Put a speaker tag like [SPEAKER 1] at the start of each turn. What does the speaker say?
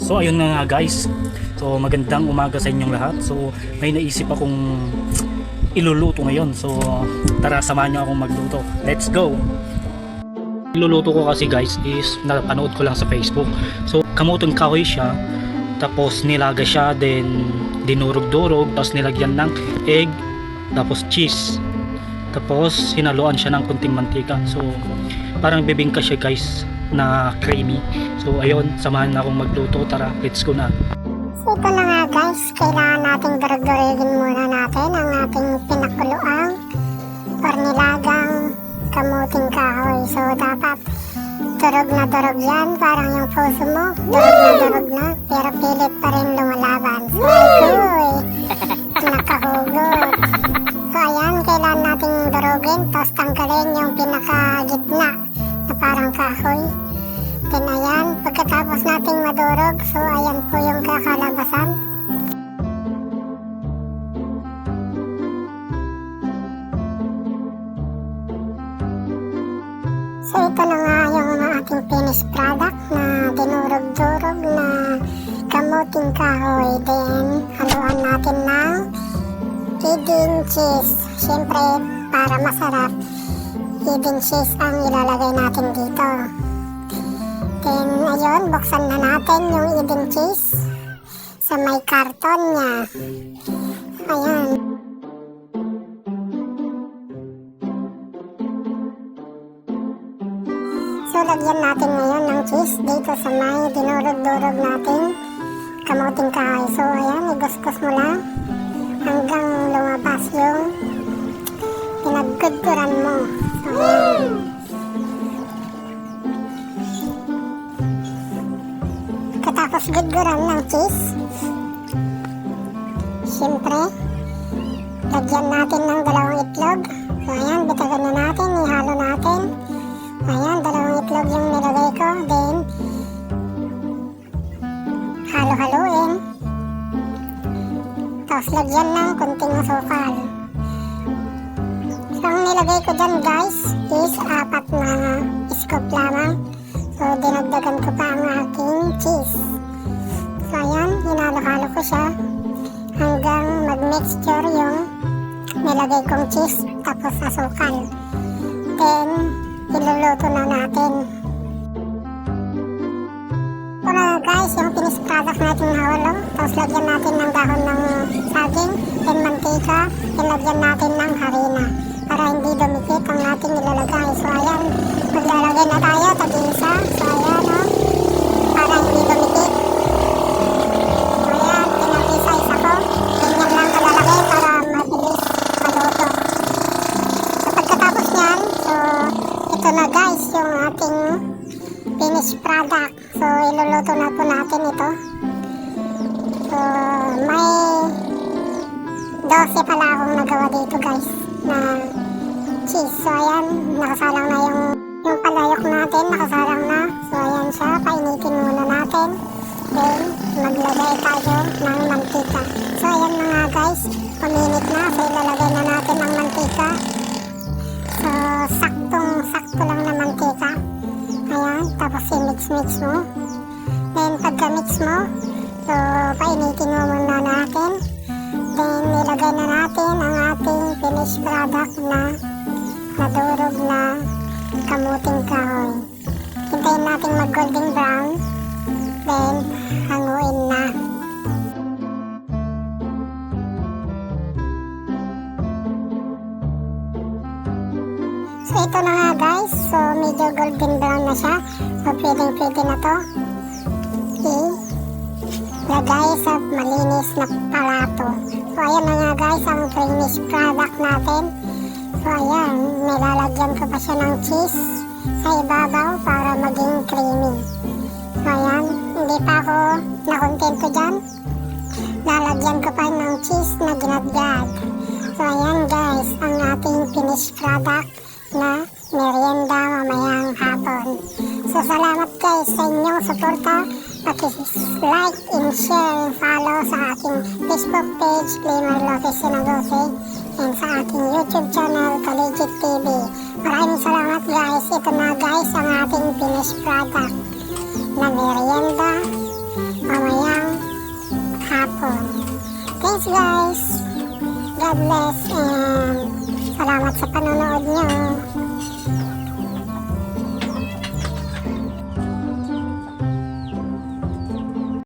[SPEAKER 1] So ayun na nga guys. So magandang umaga sa inyong lahat. So may naisip akong iluluto ngayon. So tara, samahan niyo akong magluto. Let's go. Iluluto ko kasi guys is napanood ko lang sa Facebook. So kamutong kahoy siya, tapos nilaga siya, then dinurog-durog, tapos nilagyan ng egg, tapos cheese, tapos hinaluan siya ng kunting mantika. So parang bibingka siya guys, na creamy. So ayun, samahan na akong magluto. Tara, let's go na.
[SPEAKER 2] So ito na nga guys, kailangan nating durug-durugin muna natin ang ating pinakuluang or nilagang kamuting kahoy. So dapat durog na durog yan, parang yung puso mo durog na, pero pilit pa rin lumalaban. So agoy, nakahugot. So ayan, kailangan nating durugin, tapos tanggalin yung pinakagitna na parang kahoy. Then ayan, pagkatapos nating madurog, so ayan po yung kakalabasan. So ito na nga yung ating finished product na dinurog-durog na kamuting kahoy. Then haluan natin ng hidden cheese. Siyempre para masarap, hidden cheese ang ilalagay natin dito. Then ayun, buksan na natin yung hidden cheese sa may karton niya. Ayan. So lagyan natin ngayon ng cheese dito sa may dinurog-durog natin kamuting kahoy. So ayan, iguskus mo lang hanggang lumabas yung pinagkudkuran mo. So ayan. Katapos gudguran ng cheese, siyempre lagyan natin ng dalawang itlog. So ayan, bitagan na natin, ihalo natin. Ayan, dalawang itlog yung nilagay ko. Then halo-haloin, tapos lagyan ng kunting asukal. So ang nilagay ko dyan guys is 4 na scoop lamang. So dinagdagan ko pa ang aking cheese. So ayan, hinalo-halo ko siya hanggang mag-mixture yung nilagay kong cheese tapos asukal. Then iluluto na natin. So na guys, yung finished product natin hawalo. Tapos lagyan natin ng dahon ng saging, then mantika, then lagyan natin ng harina para hindi dumikit ang ating ilalagay. So ayan, maglalagay na tayo tag-isa. So ayan o, para hindi dumikit. So ayan, pinag-isa-isa ko. Ganyan lang kalalagay para mabilis maluto. So pagkatapos yan, so ito na guys yung ating finished product. So iluluto na po natin ito. So may 12 pala akong nagawa dito guys na cheese. So ayan, nakasalang na yung palayok natin, nakasalang na. So ayan siya, painitin muna natin. Then maglagay tayo ng mantika. So ayan na nga guys, paminit na. So ilalagay na natin ang mantika. So saktong-sakto lang na mantika. Ayan, tapos i-mix mo. Then pagka-mix mo, so painitin mo muna natin. Then nilagay na natin ang ating finished product na nadurog na kamuting kahoy. Hintayin natin mag-golden brown. Then hanguin na. So ito na nga guys, so medyo golden brown na siya. So pwede na to ilagay sa malinis na palato. So ayan na nga guys ang finished product natin. So ayan, nilalagyan ko pa siya ng cheese sa ibabaw para maging creamy. So ayan, hindi pa ako nakontento dyan. Lalagyan ko pa ng cheese na ginadgad. So ayan guys, ang ating finished product na merienda mamayang hapon. So salamat guys sa inyong suporta. Paki-like and share and follow sa aking Facebook page, Claymar Lopez Sinagoge, and sa aking YouTube channel, Kaligit TV. Maraming salamat guys. Ito na guys ang ating finished product na merienda bless guys. God bless and salamat sa panonood nyo.